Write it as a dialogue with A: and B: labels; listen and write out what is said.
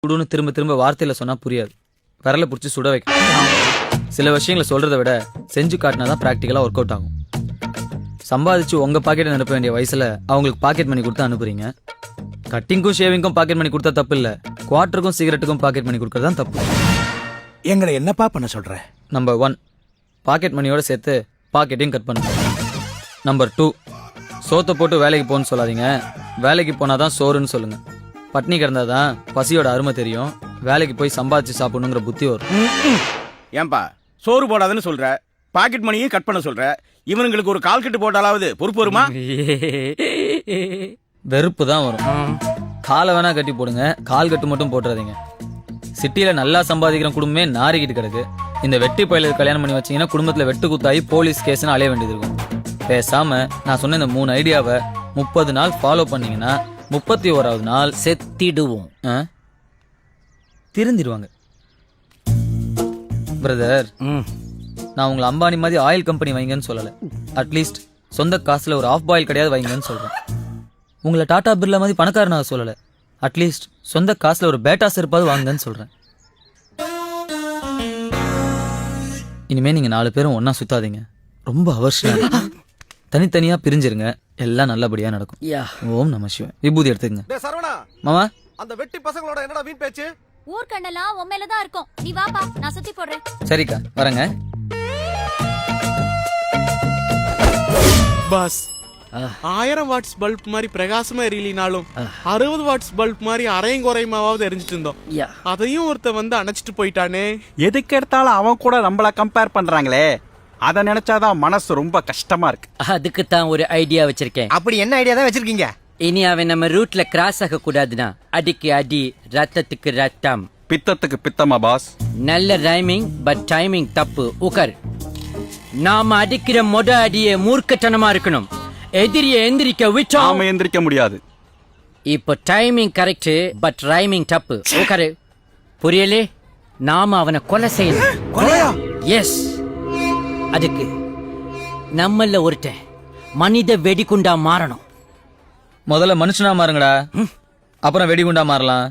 A: சுடுன்னு திரும்ப திரும்ப வார்த்தையில சொன்னா புரியாது. விரல பிடிச்சி சுட வைக்கணும். சில விஷயங்களை சொல்றதை விட செஞ்சு காட்டினாதான் பிராக்டிக்கலா ஒர்க் அவுட் ஆகும். சம்பாதிச்சு உங்க பாக்கெட்டை நிரப்ப வேண்டிய வயசுல அவங்களுக்கு பாக்கெட் மணி கொடுத்து அனுப்புறீங்க. கட்டிங்க்கும் ஷேவிங்க்கும் பாக்கெட் மணி கொடுத்தா தப்பு இல்ல, குவார்டருக்கும் சிகரெட்டுக்கும் பாக்கெட் மணி கொடுக்கறது தான் தப்பு.
B: எங்களை என்னப்பா பண்ண சொல்ற?
A: நம்பர் 1, பாக்கெட் மணியோட சேர்த்து பாக்கெட்டையும் கட் பண்ணுங்க. நம்பர் 2, சோத்தை போட்டு வேலைக்கு போன்னு சொல்லாதீங்க, வேலைக்கு போனாதான் சோறுன்னு சொல்லுங்க. பட்னி கிடந்தாதான் பசியோட அருமை தெரியும், வேலைக்கு போய் சம்பாதிச்சு சாப்பிடணுங்கிற புத்தி வரும்.
C: ஏன்பா சோறு போடாதுன்னு சொல்ற, பாக்கெட் மணியும் கட் பண்ண சொல்ற, இவனுங்களுக்கு ஒரு கால் கட்டு போட்டாலாவது பொறுப்பு வருமா?
A: வெறுப்பு தான் வரும். காலை வேணா கட்டி போடுங்க, கால் கட்டு மட்டும் போட்டுறாதீங்க. சிட்டியில நல்லா சம்பாதிக்கிற குடும்பமே நாரிக்கிட்டு கிடக்கு. இந்த வெட்டி பயிலுக்கு கல்யாணம் பண்ணி வச்சீங்கன்னா குடும்பத்துல வெட்டு குத்தாயி போலீஸ் கேஸ்னு அலைய வேண்டியது இருக்கும். பேசாம நான் சொன்ன இந்த 3 ஐடியாவை 30 நாள் ஃபாலோ பண்ணீங்கன்னா 31வது நாள்
D: செத்திடுவோம்.
A: திருந்திடுவாங்க. பிரதர், நான் உங்களை அம்பானி மாதிரி ஆயில் கம்பெனி வைங்கன்னு சொல்லல, அட்லீஸ்ட் சொந்த காசுல ஒரு ஆஃப் பாயில் கிடையாது வைங்கன்னு சொல்றேன். உங்களை டாடா பிர்லா மாதிரி பணக்காரனாக சொல்லல, அட்லீஸ்ட் சொந்த காசுல ஒரு பேட்டா செருப்பாவது வாங்குங்கன்னு சொல்றேன். இனிமே நீங்க 4 பேரும் ஒன்னா சுத்தாதீங்க, ரொம்ப அவசியம். தனித்தனியா பிரிஞ்சிருங்க, எல்லாம் நல்லபடியா நடக்கும். ஓம் நம சிவாய. விபூதி எடுத்துக்கங்க.
E: டேய் சரவணா,
A: மாமா,
E: அந்த வெட்டி பசங்களோட என்னடா வீண் பேச்சு?
F: ஊர்க்கண்ணெல்லாம் உன் மேலதான் இருக்கும், நீ வாப்பா நான் சுத்தி போடுறேன்.
A: சரிக்கா வரேங்க.
G: பாஸ், 1000 வாட்ஸ் பல்ப் மாதிரி பிரகாசமா எரியலினாலும் 60 வாட்ஸ் பல்ப் மாதிரி அரையும் குறையுமாவது எரிஞ்சிட்டு இருந்தோம். அதையும் ஒருத்த வந்து அணைச்சிட்டு போயிட்டானே.
B: எதுக்கு எடுத்தாலும் அவன் கூட நம்மள கம்பேர் பண்றாங்களே, அத நினைச்சாதான் மனசு ரொம்ப கஷ்டமா இருக்கு.
D: அதுக்கு தான் ஒரு ஐடியா வச்சிருக்கேன்.
E: அப்படி என்ன ஐடியா தான் வச்சிருக்கீங்க?
D: இனி அவன் நம்ம ரூட்ல கிராஸ் ஆக கூடாதுன்னா அடிக்கு அடி, ரத்தத்துக்கு ரத்தம்.
B: பித்தத்துக்கு பித்தமா பாஸ்?
D: நல்ல ரைமிங், பட் டைமிங் தப்பு. உக்கர். நாம அடிக்கிற மொத அடியே மூர்க்கத்தனமா இருக்கணும். எதிரிய எந்திரிக்க விட்டோம்,
B: நாம எந்திரிக்க முடியாது.
D: இப்போ டைமிங் கரெக்ட், பட் ரைமிங் தப்பு. உக்கரு. புரியலே? நாம அவனை கொலை செய்யணும். எஸ். அதுக்கு நம்மள ஒருத்தன் மனித வெடிகுண்டா மாறணும்.
A: முதல்ல மனுஷனா மாறுங்கடா, அப்புறம் வெடிகுண்டா மாறலாம்.